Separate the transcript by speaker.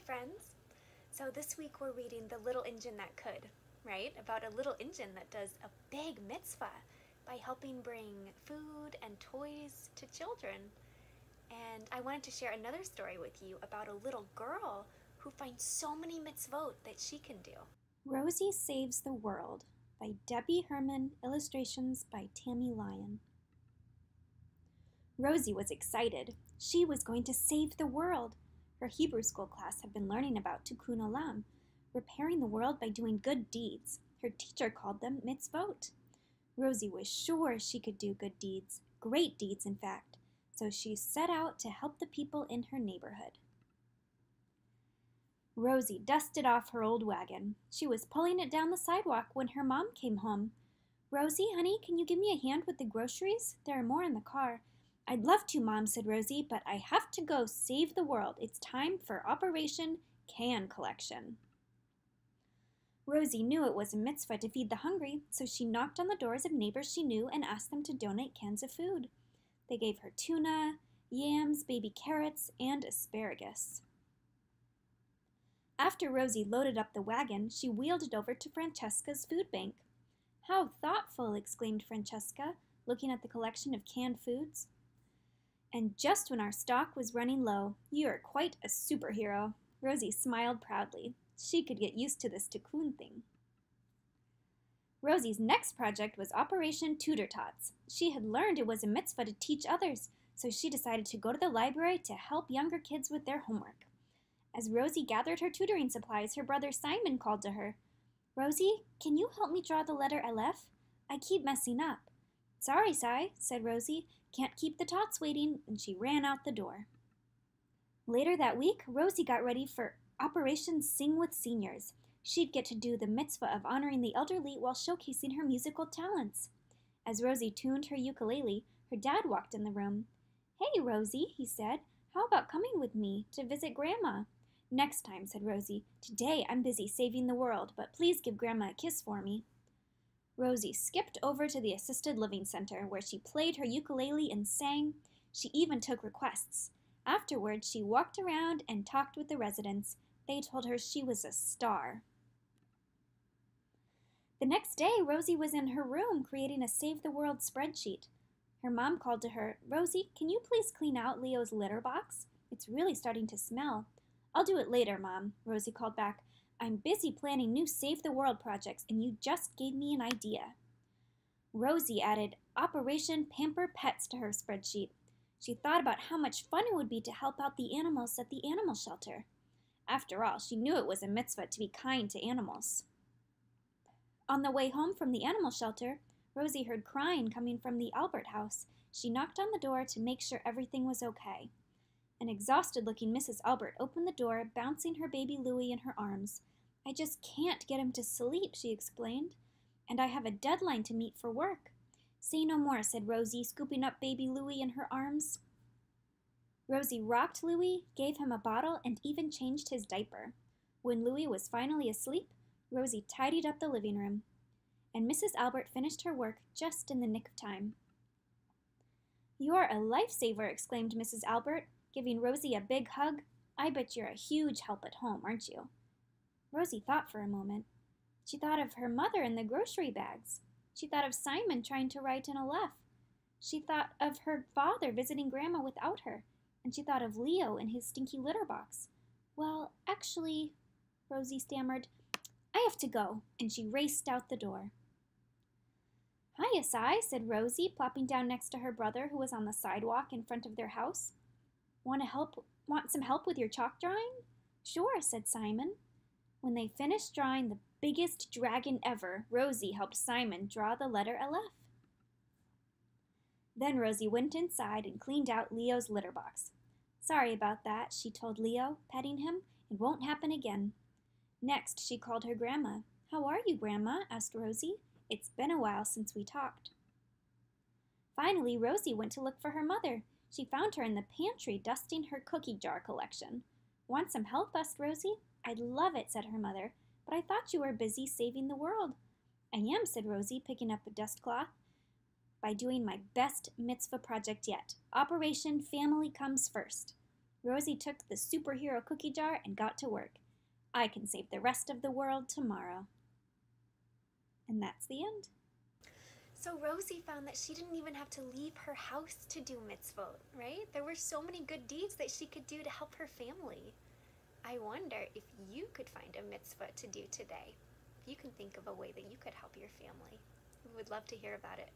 Speaker 1: friends! So this week we're reading The Little Engine That Could, right? About a little engine that does a big mitzvah by helping bring food and toys to children. And I wanted to share another story with you about a little girl who finds so many mitzvot that she can do.
Speaker 2: Rosie Saves the World by Debbie Herman, illustrations by Tammy Lyon. Rosie was excited. She was going to save the world. Her Hebrew school class had been learning about Tikuun Olam, repairing the world by doing good deeds. Her teacher called them Mitzvot. Rosie was sure she could do good deeds, great deeds in fact, so she set out to help the people in her neighborhood. Rosie dusted off her old wagon. She was pulling it down the sidewalk when her mom came home. "Rosie, honey, can you give me a hand with the groceries? There are more in the car." "I'd love to, Mom," said Rosie, "but I have to go save the world. It's time for Operation Can Collection." Rosie knew it was a mitzvah to feed the hungry, so she knocked on the doors of neighbors she knew and asked them to donate cans of food. They gave her tuna, yams, baby carrots, and asparagus. After Rosie loaded up the wagon, she wheeled it over to Francesca's food bank. "How thoughtful!" exclaimed Francesca, looking at the collection of canned foods. "And just when our stock was running low, you are quite a superhero." Rosie smiled proudly. She could get used to this Tikuun thing. Rosie's next project was Operation Tutor Tots. She had learned it was a mitzvah to teach others, so she decided to go to the library to help younger kids with their homework. As Rosie gathered her tutoring supplies, her brother Simon called to her. "Rosie, can you help me draw the letter Aleph? I keep messing up." "Sorry, Si," said Rosie. "Can't keep the tots waiting," and she ran out the door. Later that week, Rosie got ready for Operation Sing with Seniors. She'd get to do the mitzvah of honoring the elderly while showcasing her musical talents. As Rosie tuned her ukulele, her dad walked in the room. "Hey, Rosie," he said, "how about coming with me to visit Grandma?" "Next time," said Rosie. "Today I'm busy saving the world, but please give Grandma a kiss for me." Rosie skipped over to the assisted living center, where she played her ukulele and sang. She even took requests. Afterward, she walked around and talked with the residents. They told her she was a star. The next day, Rosie was in her room creating a Save the World spreadsheet. Her mom called to her, "Rosie, can you please clean out Leo's litter box? It's really starting to smell." "I'll do it later, Mom," Rosie called back. "I'm busy planning new Save the World projects, and you just gave me an idea." Rosie added Operation Pamper Pets to her spreadsheet. She thought about how much fun it would be to help out the animals at the animal shelter. After all, she knew it was a mitzvah to be kind to animals. On the way home from the animal shelter, Rosie heard crying coming from the Albert house. She knocked on the door to make sure everything was okay. An exhausted-looking Mrs. Albert opened the door, bouncing her baby Louie in her arms. "I just can't get him to sleep," she explained, "and I have a deadline to meet for work." "Say no more," said Rosie, scooping up baby Louie in her arms. Rosie rocked Louie, gave him a bottle, and even changed his diaper. When Louie was finally asleep, Rosie tidied up the living room, and Mrs. Albert finished her work just in the nick of time. "You're a lifesaver," exclaimed Mrs. Albert, giving Rosie a big hug. "I bet you're a huge help at home, aren't you?" Rosie thought for a moment. She thought of her mother and the grocery bags. She thought of Simon trying to write an Aleph. She thought of her father visiting Grandma without her, and she thought of Leo in his stinky litter box. "Well, actually," Rosie stammered, "I have to go," and she raced out the door. "Hiya, Si," said Rosie, plopping down next to her brother, who was on the sidewalk in front of their house. Want some help with your chalk drawing?" "Sure," said Simon. When they finished drawing the biggest dragon ever, Rosie helped Simon draw the letter Aleph. Then Rosie went inside and cleaned out Leo's litter box. "Sorry about that," she told Leo, petting him. "It won't happen again." Next, she called her Grandma. "How are you, Grandma?" asked Rosie. "It's been a while since we talked." Finally, Rosie went to look for her mother. She found her in the pantry dusting her cookie jar collection. "Want some help?" asked Rosie. "I'd love it," said her mother, "but I thought you were busy saving the world." "I am," said Rosie, picking up a dust cloth, "by doing my best mitzvah project yet. Operation Family Comes First." Rosie took the superhero cookie jar and got to work. I can save the rest of the world tomorrow. And that's the end.
Speaker 1: So Rosie found that she didn't even have to leave her house to do mitzvot, right? There were so many good deeds that she could do to help her family. I wonder if you could find a mitzvah to do today. If you can think of a way that you could help your family. We would love to hear about it.